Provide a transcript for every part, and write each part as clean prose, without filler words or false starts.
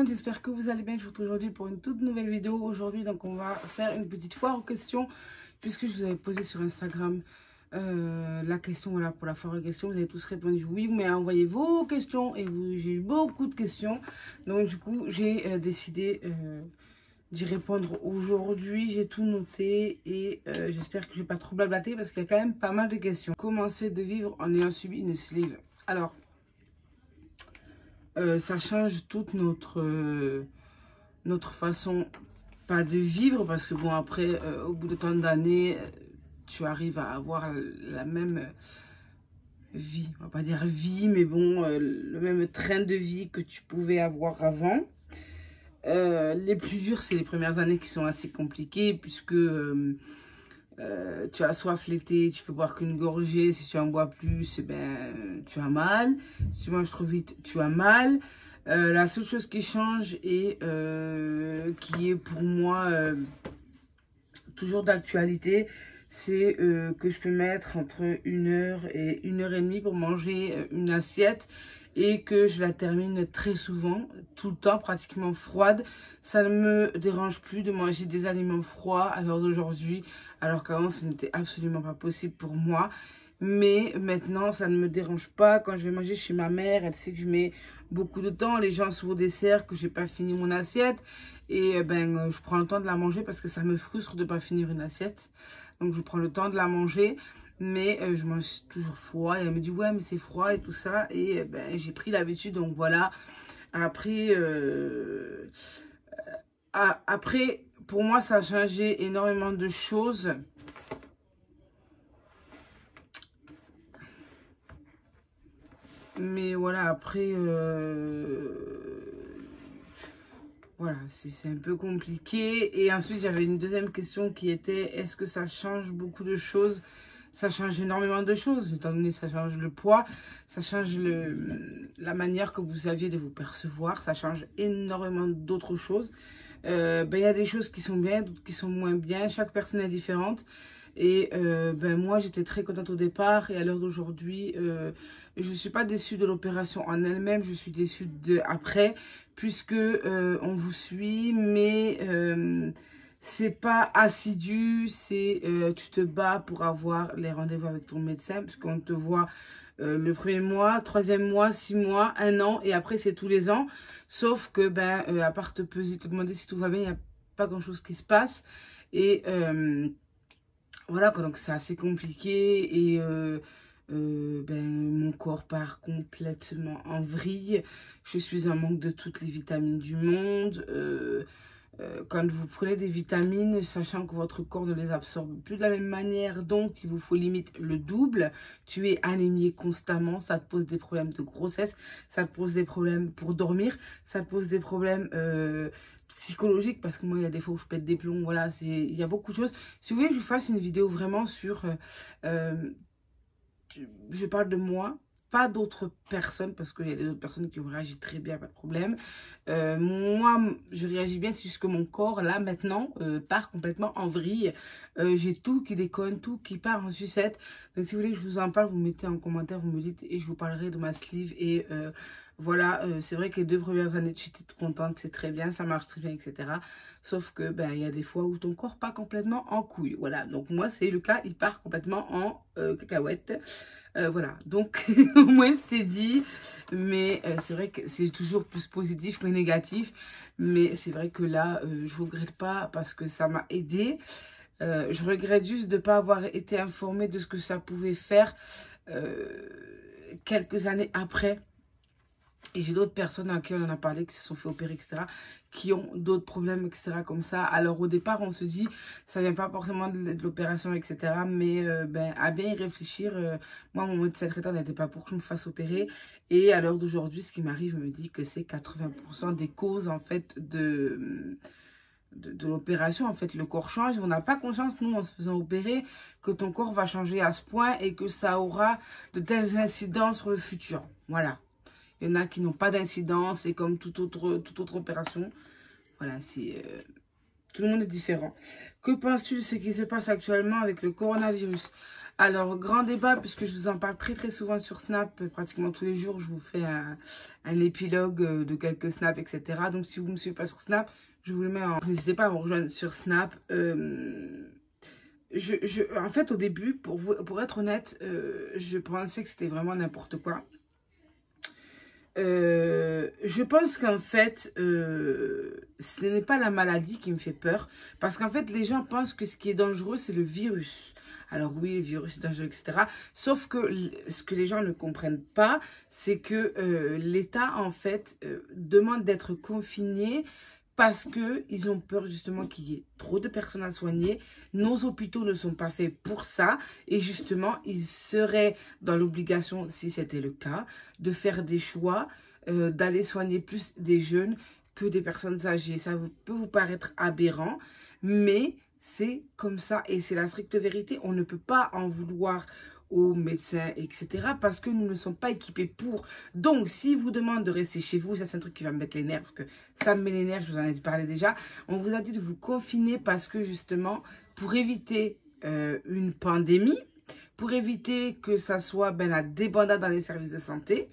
J'espère que vous allez bien. Je vous retrouve aujourd'hui pour une toute nouvelle vidéo. Aujourd'hui, donc, on va faire une petite foire aux questions puisque je vous avais posé sur Instagram la question, voilà, pour la foire aux questions. Vous avez tous répondu oui, mais envoyez vos questions et j'ai eu beaucoup de questions. Donc, du coup, j'ai décidé d'y répondre aujourd'hui. J'ai tout noté et j'espère que je vais pas trop blablater parce qu'il y a quand même pas mal de questions. Commencer de vivre en ayant subi une sleeve. Alors, ça change toute notre façon, pas de vivre, parce que bon, après, au bout de tant d'années, tu arrives à avoir la même vie, on va pas dire vie, mais bon, le même train de vie que tu pouvais avoir avant. Les plus durs, c'est les premières années qui sont assez compliquées, puisque tu as soif l'été, tu peux boire qu'une gorgée. Si tu en bois plus, eh ben, tu as mal. Si tu manges trop vite, tu as mal. La seule chose qui change et qui est pour moi toujours d'actualité, c'est que je peux mettre entre 1 heure et 1 heure et demie pour manger une assiette et que je la termine très souvent, tout le temps, pratiquement froide. Ça ne me dérange plus de manger des aliments froids à l'heure d'aujourd'hui, alors qu'avant, ce n'était absolument pas possible pour moi. Mais maintenant, ça ne me dérange pas. Quand je vais manger chez ma mère, elle sait que je mets beaucoup de temps. Les gens sont au dessert, que je n'ai pas fini mon assiette. Et ben, je prends le temps de la manger parce que ça me frustre de ne pas finir une assiette. Donc, je prends le temps de la manger. Mais je mange toujours froid. Et elle me dit, ouais, mais c'est froid et tout ça. Et ben, j'ai pris l'habitude. Donc, voilà. Après, après, pour moi, ça a changé énormément de choses. Mais voilà, après, voilà, c'est un peu compliqué. Et ensuite, j'avais une deuxième question qui était, est-ce que ça change beaucoup de choses? Ça change énormément de choses, étant donné que ça change le poids, ça change la manière que vous aviez de vous percevoir, ça change énormément d'autres choses. Ben, y a des choses qui sont bien, d'autres qui sont moins bien, chaque personne est différente. Et ben, moi, j'étais très contente au départ et à l'heure d'aujourd'hui, je ne suis pas déçue de l'opération en elle-même, je suis déçue de après, puisque on vous suit, mais c'est pas assidu, c'est tu te bats pour avoir les rendez-vous avec ton médecin, puisqu'on te voit le premier mois, 3e mois, 6 mois, 1 an, et après c'est tous les ans. Sauf que, ben, à part te peser, te demander si tout va bien, il n'y a pas grand-chose qui se passe. Et voilà, quoi, donc c'est assez compliqué. Et ben, mon corps part complètement en vrille. Je suis en manque de toutes les vitamines du monde. Quand vous prenez des vitamines, sachant que votre corps ne les absorbe plus de la même manière, donc il vous faut limite le double. Tu es anémié constamment, ça te pose des problèmes de grossesse, ça te pose des problèmes pour dormir, ça te pose des problèmes psychologiques, parce que moi il y a des fois où je pète des plombs, voilà, il y a beaucoup de choses. Si vous voulez que je fasse une vidéo vraiment sur, je parle de moi, pas d'autres personnes, parce qu'il y a des autres personnes qui ont réagi très bien, pas de problème. Moi, je réagis bien, c'est juste que mon corps, là, maintenant, part complètement en vrille. J'ai tout qui déconne, tout qui part en sucette. Donc, si vous voulez que je vous en parle, vous mettez en commentaire, vous me dites, et je vous parlerai de ma sleeve. Et voilà, c'est vrai que les 2 premières années, je suis toute contente, c'est très bien, ça marche très bien, etc. Sauf que, ben, il y a des fois où ton corps part complètement en couille. Voilà, donc moi, c'est le cas, il part complètement en cacahuète. Voilà, donc au moins c'est dit, mais c'est vrai que c'est toujours plus positif que négatif, mais c'est vrai que là, je regrette pas parce que ça m'a aidé. Je regrette juste de ne pas avoir été informée de ce que ça pouvait faire quelques années après. Et j'ai d'autres personnes à qui on en a parlé, qui se sont fait opérer, etc., qui ont d'autres problèmes, etc., comme ça. Alors, au départ, on se dit, ça vient pas forcément de l'opération, etc., mais ben, à bien y réfléchir, moi, mon médecin traitant n'était pas pour que je me fasse opérer. Et à l'heure d'aujourd'hui, ce qui m'arrive me dit que c'est 80% des causes, en fait, de l'opération. En fait, le corps change. On n'a pas conscience, nous, en se faisant opérer, que ton corps va changer à ce point et que ça aura de telles incidences sur le futur. Voilà. Il y en a qui n'ont pas d'incidence et comme toute autre opération. Voilà, c'est Tout le monde est différent. Que penses-tu de ce qui se passe actuellement avec le coronavirus? Alors, grand débat, puisque je vous en parle très très souvent sur Snap, pratiquement tous les jours, je vous fais un épilogue de quelques snaps, etc. Donc, si vous ne me suivez pas sur Snap, je vous le mets en... N'hésitez pas à me rejoindre sur Snap. En fait, au début, pour être honnête, je pensais que c'était vraiment n'importe quoi. Je pense qu'en fait, ce n'est pas la maladie qui me fait peur. Parce qu'en fait, les gens pensent que ce qui est dangereux, c'est le virus. Alors oui, le virus est dangereux, etc. Sauf que ce que les gens ne comprennent pas, c'est que l'État, en fait, demande d'être confiné parce qu'ils ont peur justement qu'il y ait trop de personnes à soigner. Nos hôpitaux ne sont pas faits pour ça. Et justement, ils seraient dans l'obligation, si c'était le cas, de faire des choix, d'aller soigner plus des jeunes que des personnes âgées. Ça peut vous paraître aberrant, mais c'est comme ça et c'est la stricte vérité. On ne peut pas en vouloir aux médecins, etc. parce que nous ne sommes pas équipés pour. Donc, s'ils vous demandent de rester chez vous, ça c'est un truc qui va me mettre les nerfs, parce que ça me met les nerfs, je vous en ai parlé déjà. On vous a dit de vous confiner parce que justement, pour éviter une pandémie, pour éviter que ça soit la débandade dans les services de santé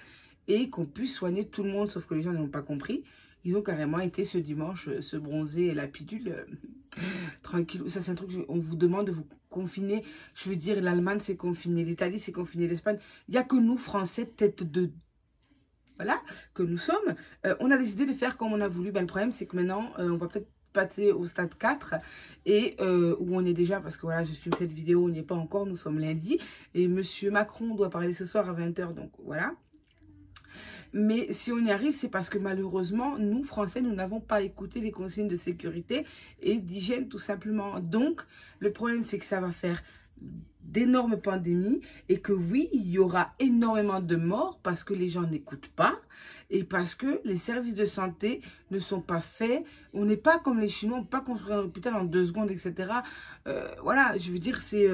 et qu'on puisse soigner tout le monde, sauf que les gens n'ont pas compris. Ils ont carrément été ce dimanche se bronzer la pilule tranquille. Ça, c'est un truc, on vous demande de vous confiner. Je veux dire, l'Allemagne, c'est confiné. L'Italie, c'est confiné. L'Espagne, il n'y a que nous, Français, tête de... Voilà, que nous sommes. On a décidé de faire comme on a voulu. Le problème, c'est que maintenant, on va peut-être passer au stade 4 et où on est déjà, parce que voilà, je filme cette vidéo, on n'y est pas encore, nous sommes lundi. Et Monsieur Macron doit parler ce soir à 20 h, donc voilà. Mais si on y arrive, c'est parce que malheureusement, nous, Français, nous n'avons pas écouté les consignes de sécurité et d'hygiène, tout simplement. Donc, le problème, c'est que ça va faire d'énormes pandémies et que oui, il y aura énormément de morts parce que les gens n'écoutent pas et parce que les services de santé ne sont pas faits. On n'est pas comme les Chinois, on ne peut pas construire un hôpital en 2 secondes, etc. Voilà, je veux dire, c'est...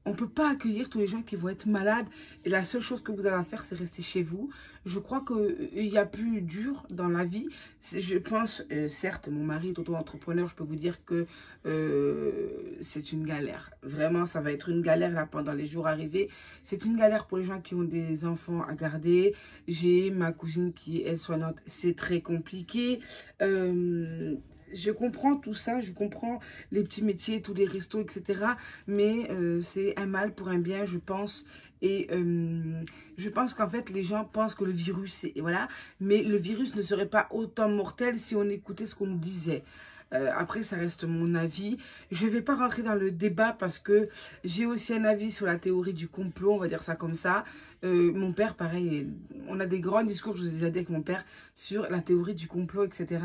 on ne peut pas accueillir tous les gens qui vont être malades. Et la seule chose que vous avez à faire, c'est rester chez vous. Je crois qu'il y a plus dur dans la vie. Je pense, certes, mon mari est auto-entrepreneur. Je peux vous dire que c'est une galère. Vraiment, ça va être une galère là pendant les jours arrivés. C'est une galère pour les gens qui ont des enfants à garder. J'ai ma cousine qui est soignante. C'est très compliqué. Je comprends tout ça, je comprends les petits métiers, tous les restos, etc. Mais c'est un mal pour un bien, je pense. Et je pense qu'en fait, les gens pensent que le virus, voilà. Mais le virus ne serait pas autant mortel si on écoutait ce qu'on nous disait. Après, ça reste mon avis. Je ne vais pas rentrer dans le débat parce que j'ai aussi un avis sur la théorie du complot, on va dire ça comme ça. Mon père, pareil, on a des grands discours, je vous ai déjà dit avec mon père, sur la théorie du complot, etc.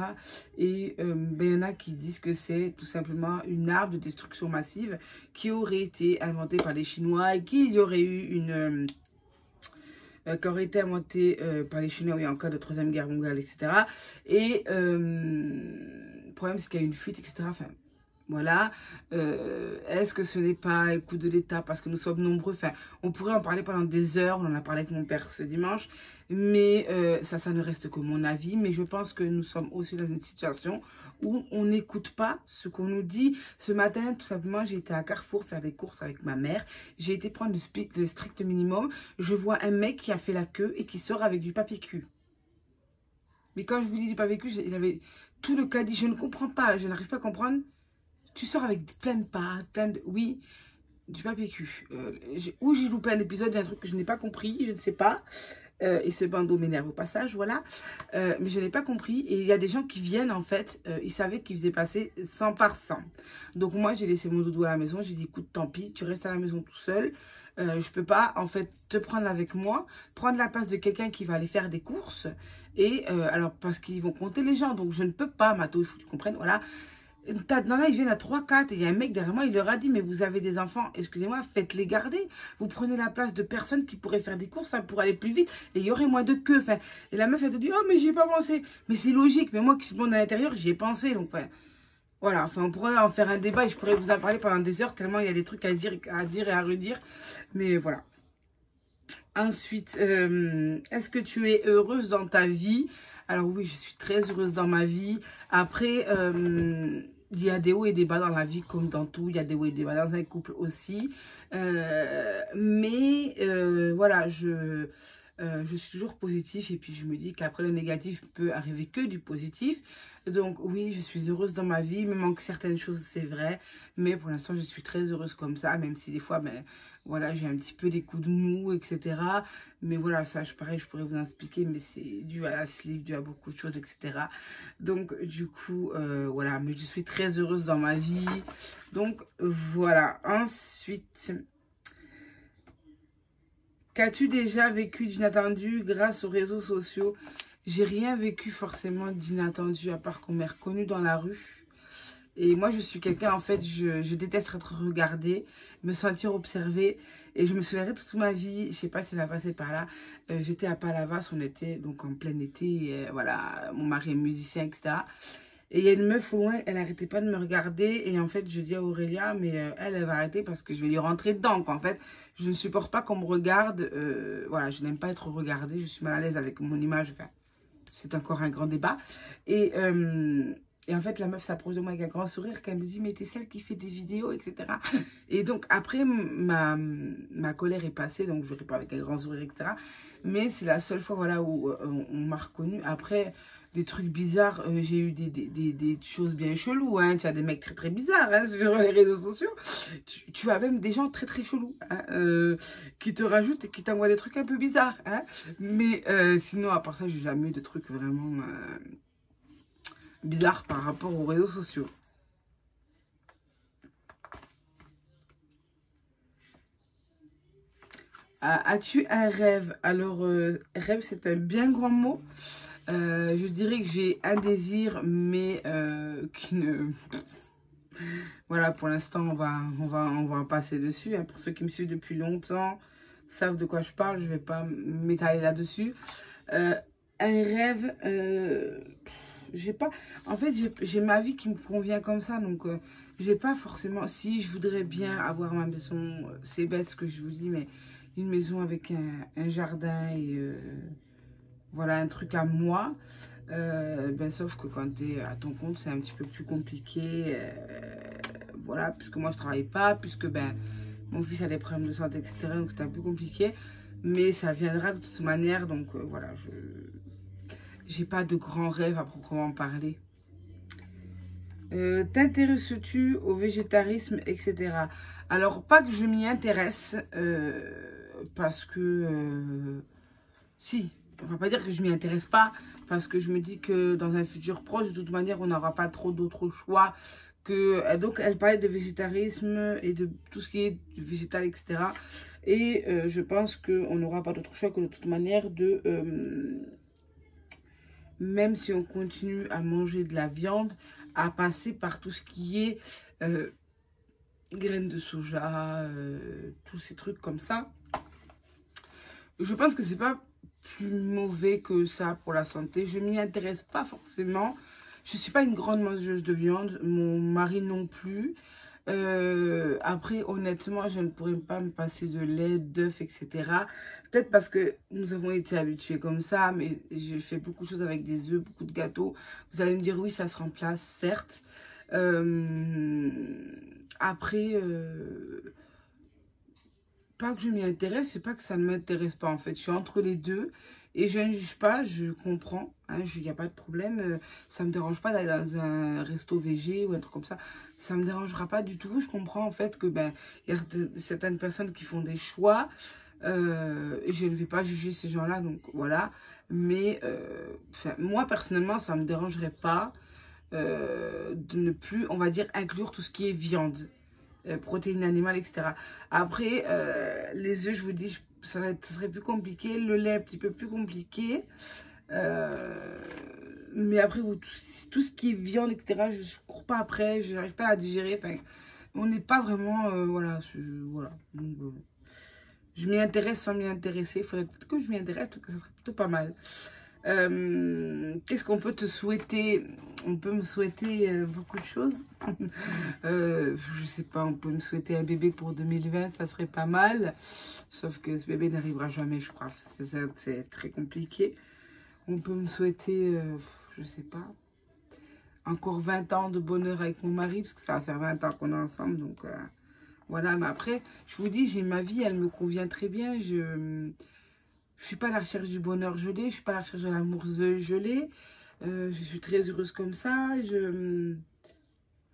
Et il y en a qui disent que c'est tout simplement une arme de destruction massive qui aurait été inventée par les Chinois et qu'il y aurait eu une... qui aurait été inventée par les Chinois en cas de 3e guerre mondiale, etc. Et le problème, c'est qu'il y a une fuite, etc. Enfin, voilà. Est-ce que ce n'est pas un coup de l'État parce que nous sommes nombreux? Enfin, on pourrait en parler pendant des heures. On en a parlé avec mon père ce dimanche. Mais ça ne reste que mon avis. Mais je pense que nous sommes aussi dans une situation où on n'écoute pas ce qu'on nous dit. Ce matin, tout simplement, j'ai été à Carrefour faire des courses avec ma mère. J'ai été prendre le strict minimum. Je vois un mec qui a fait la queue et qui sort avec du papier cul. Mais quand je vous dis du papier cul, il avait tout le caddie. Je ne comprends pas. Je n'arrive pas à comprendre. Tu sors avec plein de pâtes, plein de... Oui, du papier cul. Ou j'ai loupé un épisode, il y a un truc que je n'ai pas compris, je ne sais pas. Et ce bandeau m'énerve au passage, voilà. Mais je n'ai pas compris. Et il y a des gens qui viennent, en fait, ils savaient qu'ils faisaient passer 100 par 100. Donc moi, j'ai laissé mon doudou à la maison. J'ai dit, écoute, tant pis, tu restes à la maison tout seul. Je peux pas, en fait, te prendre avec moi, prendre la place de quelqu'un qui va aller faire des courses. Et alors, parce qu'ils vont compter les gens. Donc, je ne peux pas, Mato, il faut que tu comprennes, voilà. Dans là, ils viennent à 3-4 et il y a un mec derrière moi, il leur a dit, mais vous avez des enfants, excusez-moi, faites-les garder. Vous prenez la place de personnes qui pourraient faire des courses, ça pourrait aller plus vite et il y aurait moins de queue. Enfin, et la meuf, elle te dit, oh, mais j'y ai pas pensé. Mais c'est logique, mais moi qui suis bon à l'intérieur, j'y ai pensé. Donc, ouais. Voilà, enfin, on pourrait en faire un débat et je pourrais vous en parler pendant des heures, tellement il y a des trucs à dire et à redire. Mais voilà. Ensuite, est-ce que tu es heureuse dans ta vie? Alors oui, je suis très heureuse dans ma vie. Après, il y a des hauts et des bas dans la vie, comme dans tout. Il y a des hauts et des bas dans un couple aussi. Voilà, je suis toujours positif. Et puis, je me dis qu'après, le négatif peut arriver que du positif. Donc, oui, je suis heureuse dans ma vie. Il me manque certaines choses, c'est vrai. Mais pour l'instant, je suis très heureuse comme ça. Même si des fois, ben, voilà, j'ai un petit peu des coups de mou, etc. Mais voilà, ça, pareil, je pourrais vous en expliquer. Mais c'est dû à la sleeve, dû à beaucoup de choses, etc. Donc, du coup, voilà. Mais je suis très heureuse dans ma vie. Donc, voilà. Ensuite, qu'as-tu déjà vécu d'inattendu grâce aux réseaux sociaux? J'ai rien vécu forcément d'inattendu à part qu'on m'ait reconnu dans la rue. Et moi, je suis quelqu'un, en fait, je déteste être regardée, me sentir observée. Et je me souviendrai toute ma vie, je sais pas si elle a passé par là, j'étais à Palavas, on était donc en plein été, voilà, mon mari est musicien, etc. Et il y a une meuf au loin, elle arrêtait pas de me regarder. Et en fait, je dis à Aurélia, mais elle va arrêter parce que je vais lui rentrer dedans, quoi. En fait, je ne supporte pas qu'on me regarde. Voilà, je n'aime pas être regardée. Je suis mal à l'aise avec mon image. Enfin, c'est encore un grand débat. Et en fait, la meuf s'approche de moi avec un grand sourire, qu'elle me dit, mais t'es celle qui fait des vidéos, etc. Et donc, après, ma colère est passée, donc je réponds avec un grand sourire, etc. Mais c'est la seule fois, voilà, où on m'a reconnue. Après, des trucs bizarres, j'ai eu des choses bien cheloues, hein. Tu as des mecs très, très bizarres, hein, sur les réseaux sociaux. Tu as même des gens très, très chelous, hein, qui te rajoutent et qui t'envoient des trucs un peu bizarres, hein. Mais sinon, à part ça, j'ai jamais eu de trucs vraiment bizarres par rapport aux réseaux sociaux. As-tu un rêve? Alors, rêve, c'est un bien grand mot. Je dirais que j'ai un désir, mais qui ne... Voilà, pour l'instant, on va passer dessus, hein. Pour ceux qui me suivent depuis longtemps, savent de quoi je parle. Je ne vais pas m'étaler là-dessus. Un rêve, j'ai pas... En fait, j'ai ma vie qui me convient comme ça, donc j'ai pas forcément... Si, je voudrais bien avoir ma maison, c'est bête ce que je vous dis, mais une maison avec un jardin et voilà, un truc à moi. Ben, sauf que quand tu es à ton compte, c'est un petit peu plus compliqué. Voilà, puisque moi, je travaille pas, puisque ben, mon fils a des problèmes de santé, etc. Donc, c'est un peu compliqué. Mais ça viendra de toute manière. Donc, voilà, je j'ai pas de grands rêves à proprement parler. T'intéresses-tu au végétarisme, etc. Alors, pas que je m'y intéresse, parce que... si, on va pas dire que je m'y intéresse pas, parce que je me dis que dans un futur proche, de toute manière, on n'aura pas trop d'autres choix. Donc, elle parlait de végétarisme et de tout ce qui est végétal, etc. Et je pense qu'on n'aura pas d'autre choix que de toute manière de... même si on continue à manger de la viande, à passer par tout ce qui est graines de soja, tous ces trucs comme ça. Je pense que c'est pas plus mauvais que ça pour la santé. Je m'y intéresse pas forcément. Je suis pas une grande mangeuse de viande. Mon mari non plus. Après, honnêtement, je ne pourrais pas me passer de lait, d'œufs, etc. Peut-être parce que nous avons été habitués comme ça, mais je fais beaucoup de choses avec des œufs, beaucoup de gâteaux. Vous allez me dire, oui, ça se remplace, certes. Après, pas que je m'y intéresse, c'est pas que ça ne m'intéresse pas en fait. Je suis entre les deux et je ne juge pas, je comprends. Il n'y a pas de problème. Ça me dérange pas d'aller dans un resto végé ou un truc comme ça. Ça me dérangera pas du tout. Je comprends en fait que ben il y a certaines personnes qui font des choix et je ne vais pas juger ces gens-là. Donc voilà. Mais moi personnellement, ça me dérangerait pas de ne plus, on va dire, inclure tout ce qui est viande. Protéines animales, etc. Après, les œufs, je vous dis, ça serait plus compliqué. Le lait, un petit peu plus compliqué. Mais après, tout ce qui est viande, etc., je ne cours pas après. Je n'arrive pas à digérer. Enfin, on n'est pas vraiment... voilà. Voilà. Donc, je m'y intéresse sans m'y intéresser. Il faudrait peut-être que je m'y intéresse, que ça serait plutôt pas mal. Qu'est-ce qu'on peut te souhaiter? On peut me souhaiter beaucoup de choses. Je sais pas, on peut me souhaiter un bébé pour 2020, ça serait pas mal. Sauf que ce bébé n'arrivera jamais, je crois. C'est très compliqué. On peut me souhaiter, je sais pas, encore 20 ans de bonheur avec mon mari, parce que ça va faire 20 ans qu'on est ensemble, donc voilà. Mais après, je vous dis, j'ai ma vie, elle me convient très bien. Je suis pas à la recherche du bonheur gelé, je suis pas à la recherche de l'amour gelé. Je suis très heureuse comme ça.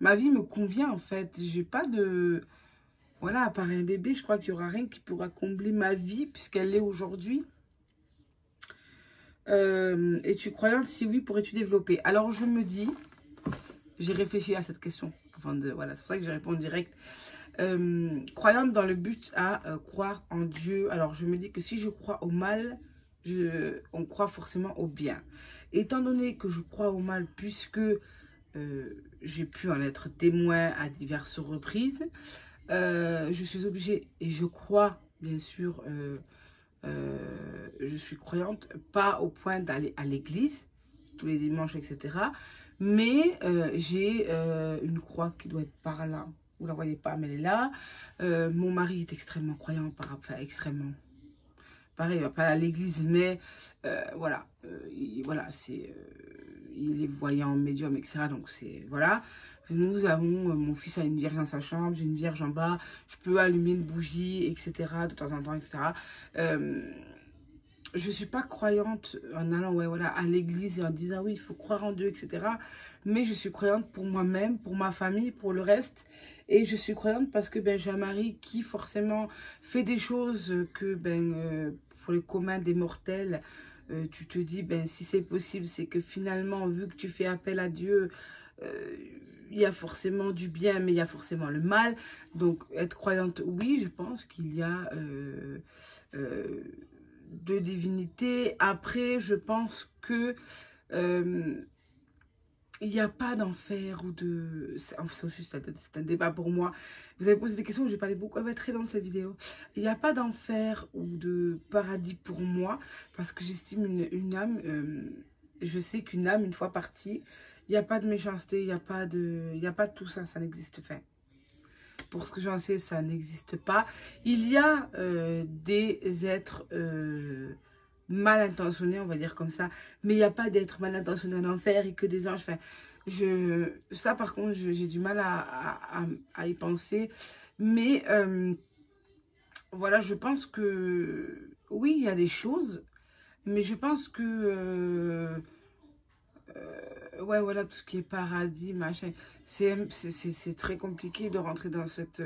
Ma vie me convient en fait. J'ai pas de... Voilà, à part un bébé, je crois qu'il n'y aura rien qui pourra combler ma vie puisqu'elle l'est aujourd'hui. Es-tu croyante? Si oui, pourrais-tu développer? Alors je me dis, j'ai réfléchi à cette question. Voilà, c'est pour ça que j'ai répondu direct. Croyante dans le but à croire en Dieu. Alors je me dis que si je crois au mal, on croit forcément au bien. Étant donné que je crois au mal, puisque j'ai pu en être témoin à diverses reprises, je suis obligée, et je crois bien sûr, je suis croyante, pas au point d'aller à l'église tous les dimanches, etc. Mais j'ai une croix qui doit être par là. Vous la voyez pas, mais elle est là. Mon mari est extrêmement croyant, enfin extrêmement. Pareil, il va pas à l'église, mais voilà, voilà, il est voyant, médium, etc. Donc c'est voilà. Nous avons, mon fils a une vierge dans sa chambre, j'ai une vierge en bas. Je peux allumer une bougie, etc. de temps en temps, etc. Je suis pas croyante en allant voilà, à l'église et en disant oui, il faut croire en Dieu, etc. Mais je suis croyante pour moi-même, pour ma famille, pour le reste. Et je suis croyante parce que j'ai un mari qui forcément fait des choses que pour le commun des mortels, tu te dis si c'est possible, c'est que finalement, vu que tu fais appel à Dieu, il y a forcément du bien, mais il y a forcément le mal. Donc être croyante, oui, je pense qu'il y a... de divinité. Après, je pense que il n'y a pas d'enfer ou de... Enfin, c'est un débat pour moi. Vous avez posé des questions, j'ai parlé beaucoup, elle va être très longue cette vidéo. Il n'y a pas d'enfer ou de paradis pour moi, parce que j'estime une âme, je sais qu'une âme, une fois partie, il n'y a pas de méchanceté, il n'y a pas de tout ça, ça n'existe pas. Pour ce que j'en sais, ça n'existe pas. Il y a des êtres mal intentionnés, on va dire comme ça. Mais il n'y a pas d'êtres mal intentionnés en enfer et que des anges. Enfin, ça, par contre, j'ai du mal à y penser. Mais voilà, je pense que... Oui, il y a des choses. Mais je pense que... ouais, voilà, tout ce qui est paradis, machin, c'est très compliqué de rentrer dans cette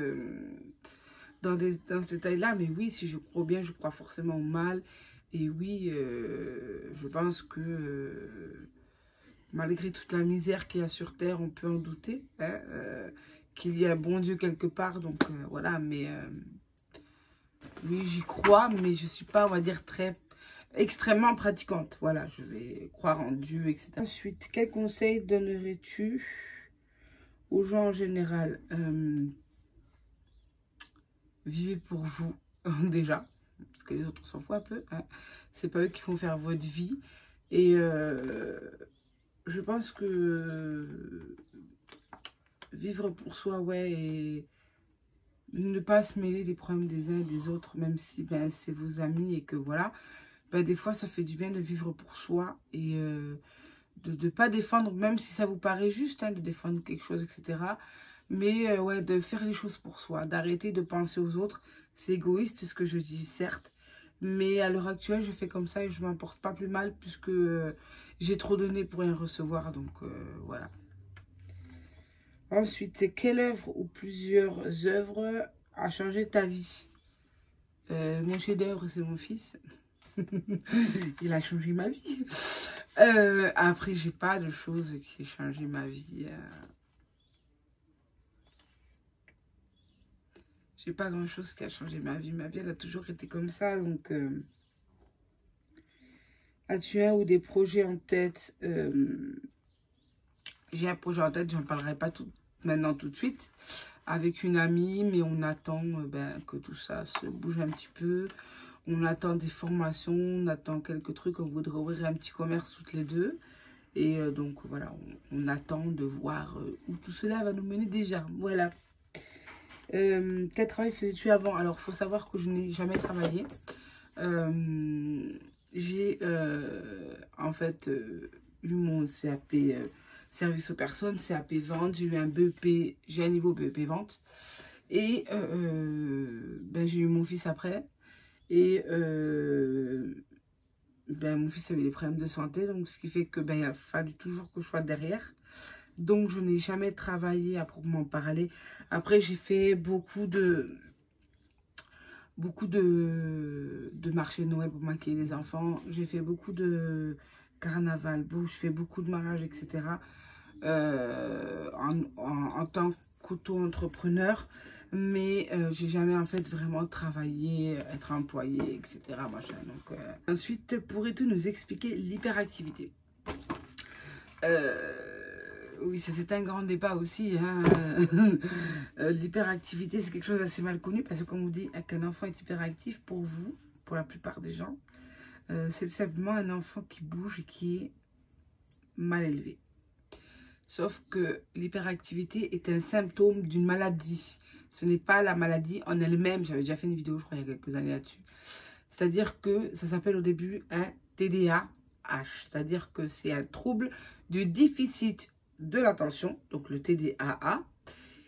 dans ce détail-là. Mais oui, si je crois bien, je crois forcément au mal. Et oui, je pense que malgré toute la misère qu'il y a sur Terre, on peut en douter, hein, qu'il y a un bon Dieu quelque part. Donc voilà, mais oui, j'y crois, mais je suis pas, on va dire, extrêmement pratiquante. Voilà, je vais croire en Dieu, etc. Ensuite, quel conseil donnerais-tu aux gens en général? Vivez pour vous, déjà. Parce que les autres s'en foutent un peu. Hein. C'est pas eux qui font faire votre vie. Et je pense que vivre pour soi, ouais, et ne pas se mêler des problèmes des uns et des autres, même si c'est vos amis et que voilà. Des fois, ça fait du bien de vivre pour soi et de ne pas défendre, même si ça vous paraît juste, hein, de défendre quelque chose, etc. Mais ouais, de faire les choses pour soi, d'arrêter de penser aux autres. C'est égoïste ce que je dis, certes. Mais à l'heure actuelle, je fais comme ça et je ne m'en porte pas plus mal puisque j'ai trop donné pour rien recevoir. Donc voilà. Ensuite, c'est quelle œuvre ou plusieurs œuvres a changé ta vie? Mon chef-d'œuvre, c'est mon fils. Il a changé ma vie. Après, j'ai pas de choses qui ont changé ma vie. J'ai pas grand chose qui a changé ma vie. Ma vie, elle a toujours été comme ça. Donc, as-tu un ou des projets en tête? J'ai un projet en tête, j'en parlerai pas maintenant tout de suite. Avec une amie, mais on attend que tout ça se bouge un petit peu. On attend des formations, on attend quelques trucs. On voudrait ouvrir un petit commerce toutes les deux. Et donc, voilà, on attend de voir où tout cela va nous mener déjà. Voilà. Quel travail faisais-tu avant? Alors, il faut savoir que je n'ai jamais travaillé. J'ai, en fait, eu mon CAP service aux personnes, CAP vente. J'ai eu un BEP, j'ai un niveau BEP vente. Et ben, j'ai eu mon fils après. Et ben, mon fils a eu des problèmes de santé. Donc, ce qui fait que ben, il a fallu toujours que je sois derrière. Donc, je n'ai jamais travaillé à proprement parler. Après, j'ai fait beaucoup de marchés de Noël pour maquiller les enfants. J'ai fait beaucoup de carnaval, je fais beaucoup de mariages, etc. En tant qu'auto-entrepreneur. Mais j'ai jamais en fait vraiment travaillé, être employé, etc. Machin. Donc, ensuite, pourrais-tu nous expliquer l'hyperactivité? Oui, ça c'est un grand débat aussi. Hein. L'hyperactivité, c'est quelque chose d'assez mal connu parce que quand on vous dit qu'un enfant est hyperactif, pour vous, pour la plupart des gens, c'est simplement un enfant qui bouge et qui est mal élevé. Sauf que l'hyperactivité est un symptôme d'une maladie. Ce n'est pas la maladie en elle-même. J'avais déjà fait une vidéo, je crois, il y a quelques années là-dessus. C'est-à-dire que ça s'appelle au début un TDAH. C'est-à-dire que c'est un trouble du déficit de l'attention, donc le TDAH,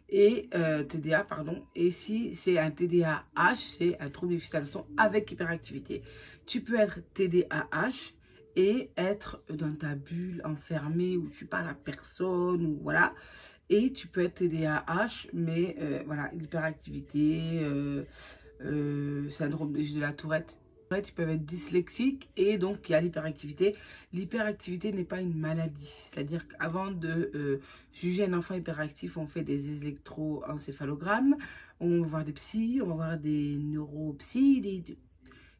et TDA, pardon. Et si c'est un TDAH, c'est un trouble du déficit d'attention avec hyperactivité. Tu peux être TDAH et être dans ta bulle enfermée où tu parles à personne, ou voilà. Et tu peux être TDAH, mais voilà, l'hyperactivité, syndrome de la Tourette. Ils peuvent être dyslexiques et donc il y a l'hyperactivité. L'hyperactivité n'est pas une maladie. C'est-à-dire qu'avant de juger un enfant hyperactif, on fait des électroencéphalogrammes, on va voir des psys, on va voir des neuropsys.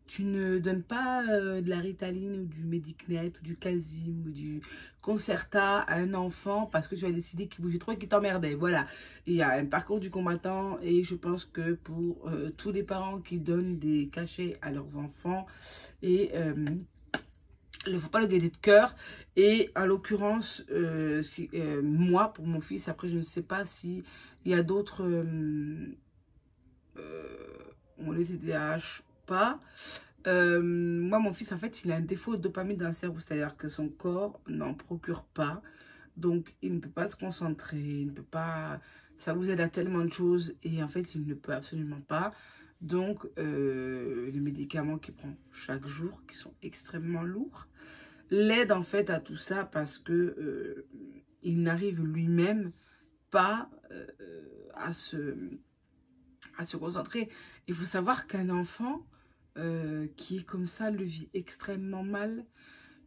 Tu ne donnes pas de la Ritaline ou du Medicnet ou du Casim ou du Concerta à un enfant parce que tu as décidé qu'il bougeait trop et qu'il t'emmerdait. Voilà, il y a un parcours du combattant et je pense que pour tous les parents qui donnent des cachets à leurs enfants, et il ne faut pas le garder de cœur. Et en l'occurrence, moi, pour mon fils, après je ne sais pas s'il y a d'autres... on les TDAH pas. Moi, mon fils, en fait, il a un défaut de dopamine dans le cerveau, c'est-à-dire que son corps n'en procure pas. Donc, il ne peut pas se concentrer, il ne peut pas... Ça vous aide à tellement de choses et en fait, il ne peut absolument pas. Donc, les médicaments qu'il prend chaque jour, qui sont extrêmement lourds, l'aident en fait à tout ça parce que il n'arrive lui-même pas à se concentrer. Il faut savoir qu'un enfant qui est comme ça le vit extrêmement mal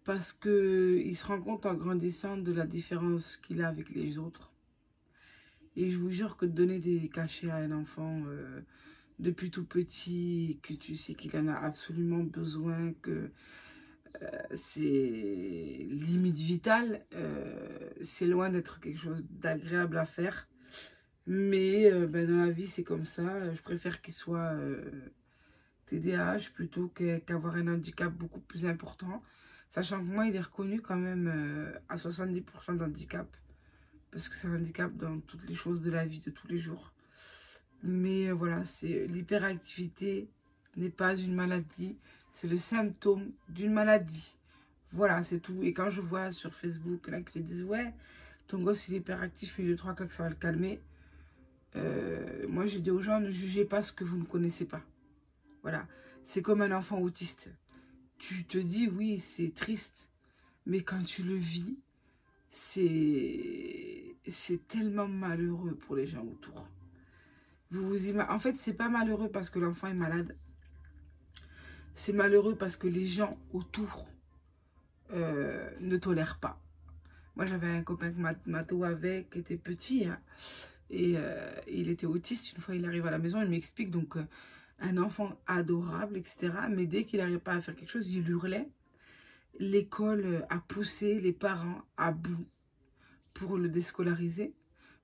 parce qu'il se rend compte en grandissant de la différence qu'il a avec les autres. Et je vous jure que de donner des cachets à un enfant depuis tout petit, que tu sais qu'il en a absolument besoin, que c'est limite vital, c'est loin d'être quelque chose d'agréable à faire. Mais ben, dans la vie, c'est comme ça. Je préfère qu'il soit TDAH plutôt qu'avoir un handicap beaucoup plus important. Sachant que moi, il est reconnu quand même à 70% d'handicap. Parce que c'est un handicap dans toutes les choses de la vie de tous les jours. Mais voilà, l'hyperactivité n'est pas une maladie. C'est le symptôme d'une maladie. Voilà, c'est tout. Et quand je vois sur Facebook là que les disent, ouais, ton gosse il est hyperactif, il y a 2-3 cas que ça va le calmer. Moi, je dis aux gens, ne jugez pas ce que vous ne connaissez pas. Voilà, c'est comme un enfant autiste. Tu te dis, oui, c'est triste. Mais quand tu le vis, c'est tellement malheureux pour les gens autour. En fait, c'est pas malheureux parce que l'enfant est malade. C'est malheureux parce que les gens autour ne tolèrent pas. Moi, j'avais un copain que Mato avait, qui était petit, hein, et il était autiste. Une fois, il arrive à la maison, il m'explique, donc, un enfant adorable, etc. Mais dès qu'il n'arrive pas à faire quelque chose, il hurlait. L'école a poussé les parents à bout pour le déscolariser,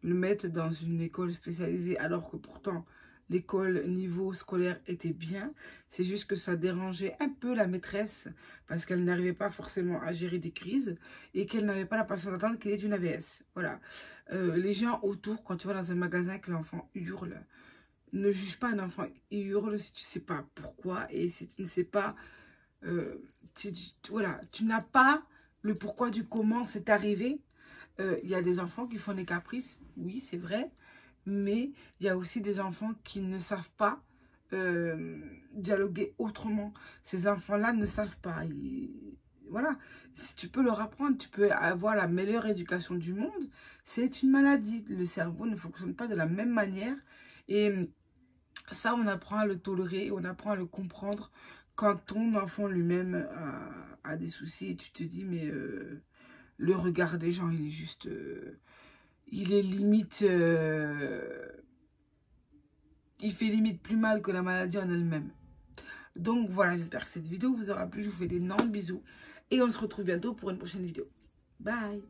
le mettre dans une école spécialisée, alors que pourtant, l'école niveau scolaire était bien. C'est juste que ça dérangeait un peu la maîtresse parce qu'elle n'arrivait pas forcément à gérer des crises et qu'elle n'avait pas la patience d'attendre qu'il ait une AVS. Voilà. Les gens autour, quand tu vas dans un magasin que l'enfant hurle, ne juge pas un enfant qui hurle si tu ne sais pas pourquoi et si tu ne sais pas... voilà, tu n'as pas le pourquoi du comment c'est arrivé. Il y a des enfants qui font des caprices, oui, c'est vrai. Mais il y a aussi des enfants qui ne savent pas dialoguer autrement. Ces enfants-là ne savent pas. Voilà, si tu peux leur apprendre, tu peux avoir la meilleure éducation du monde. C'est une maladie. Le cerveau ne fonctionne pas de la même manière. Et ça, on apprend à le tolérer, on apprend à le comprendre quand ton enfant lui-même a des soucis. Et tu te dis, mais le regard des gens, il est juste... il est limite... il fait limite plus mal que la maladie en elle-même. Donc voilà, j'espère que cette vidéo vous aura plu. Je vous fais d'énormes bisous. Et on se retrouve bientôt pour une prochaine vidéo. Bye!